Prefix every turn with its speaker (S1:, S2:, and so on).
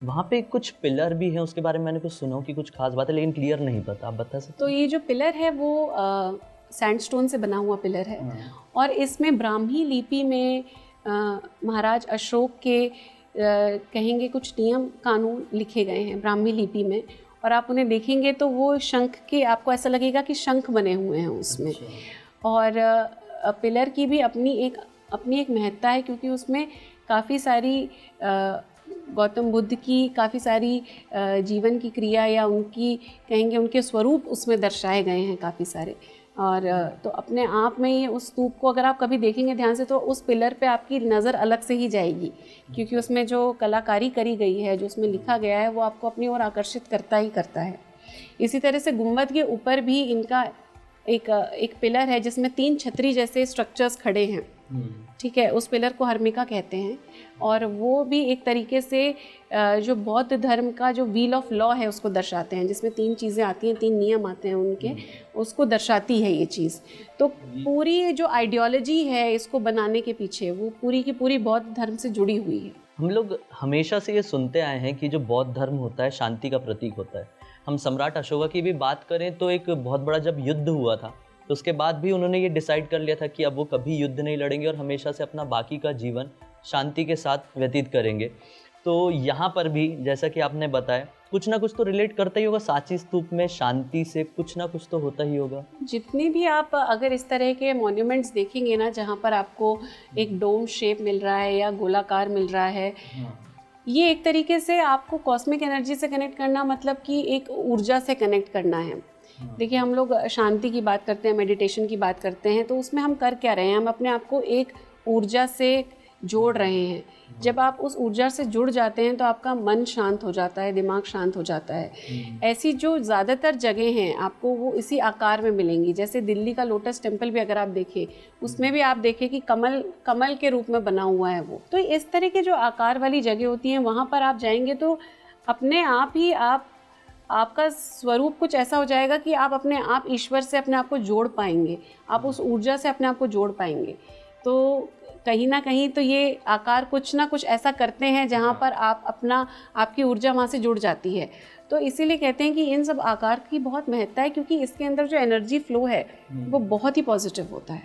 S1: वहाँ पे कुछ पिलर भी हैं, उसके बारे में मैंने कुछ सुना हो कि कुछ खास बात है, लेकिन क्लियर नहीं पता, आप बता सकते
S2: तो
S1: हैं?
S2: ये जो पिलर है वो सैंडस्टोन से बना हुआ पिलर है। और इसमें ब्राह्मी लिपि में महाराज अशोक के कहेंगे कुछ नियम कानून लिखे गए हैं ब्राह्मी लिपि में, और आप उन्हें देखेंगे तो वो शंख के, आपको ऐसा लगेगा कि शंख बने हुए हैं उसमें। और पिलर की भी अपनी एक महत्ता है, क्योंकि उसमें काफ़ी सारी गौतम बुद्ध की काफ़ी सारी जीवन की क्रिया या उनकी कहेंगे उनके स्वरूप उसमें दर्शाए गए हैं काफ़ी सारे। और तो अपने आप में ही उस स्तूप को अगर आप कभी देखेंगे ध्यान से तो उस पिलर पे आपकी नज़र अलग से ही जाएगी, क्योंकि उसमें जो कलाकारी करी गई है, जो उसमें लिखा गया है, वो आपको अपनी ओर आकर्षित करता ही करता है। इसी तरह से गुंबद के ऊपर भी इनका एक पिलर है जिसमें 3 छतरी जैसे स्ट्रक्चर्स खड़े हैं। ठीक है, उस पिलर को हर्मिका कहते हैं। और वो भी एक तरीके से जो बौद्ध धर्म का जो व्हील ऑफ लॉ है उसको दर्शाते हैं, जिसमें 3 चीज़ें आती हैं, 3 नियम आते हैं उनके, उसको दर्शाती है ये चीज़। तो पूरी जो आइडियोलॉजी है इसको बनाने के पीछे, वो पूरी की पूरी बौद्ध धर्म से जुड़ी हुई है।
S1: हम लोग हमेशा से ये सुनते आए हैं कि जो बौद्ध धर्म होता है शांति का प्रतीक होता है। हम सम्राट अशोका की भी बात करें तो एक बहुत बड़ा जब युद्ध हुआ था, तो उसके बाद भी उन्होंने ये डिसाइड कर लिया था कि अब वो कभी युद्ध नहीं लड़ेंगे और हमेशा से अपना बाकी का जीवन शांति के साथ व्यतीत करेंगे। तो यहाँ पर भी जैसा कि आपने बताया, कुछ ना कुछ तो रिलेट करता ही होगा, सांची स्तूप में शांति से कुछ ना कुछ तो होता ही होगा।
S2: जितने भी आप अगर इस तरह के मॉन्यूमेंट्स देखेंगे ना, जहाँ पर आपको एक डोम शेप मिल रहा है या गोलाकार मिल रहा है, ये एक तरीके से आपको कॉस्मिक एनर्जी से कनेक्ट करना, मतलब कि एक ऊर्जा से कनेक्ट करना है। देखिए, हम लोग शांति की बात करते हैं, मेडिटेशन की बात करते हैं, तो उसमें हम कर क्या रहे हैं? हम अपने आप को एक ऊर्जा से जोड़ रहे हैं। जब आप उस ऊर्जा से जुड़ जाते हैं तो आपका मन शांत हो जाता है, दिमाग शांत हो जाता है। ऐसी जो ज़्यादातर जगह हैं आपको वो इसी आकार में मिलेंगी। जैसे दिल्ली का लोटस टेम्पल भी अगर आप देखें, उसमें भी आप देखें कि कमल के रूप में बना हुआ है वो। तो इस तरह के जो आकार वाली जगह होती हैं, वहाँ पर आप जाएंगे तो अपने आप ही आपका स्वरूप कुछ ऐसा हो जाएगा कि आप अपने आप ईश्वर से अपने आप को जोड़ पाएंगे, आप उस ऊर्जा से अपने आप को जोड़ पाएंगे। तो कहीं ना कहीं तो ये आकार कुछ ना कुछ ऐसा करते हैं जहाँ पर आपकी ऊर्जा वहाँ से जुड़ जाती है। तो इसीलिए कहते हैं कि इन सब आकार की बहुत महत्ता है, क्योंकि इसके अंदर जो एनर्जी फ्लो है वो बहुत ही पॉजिटिव होता है।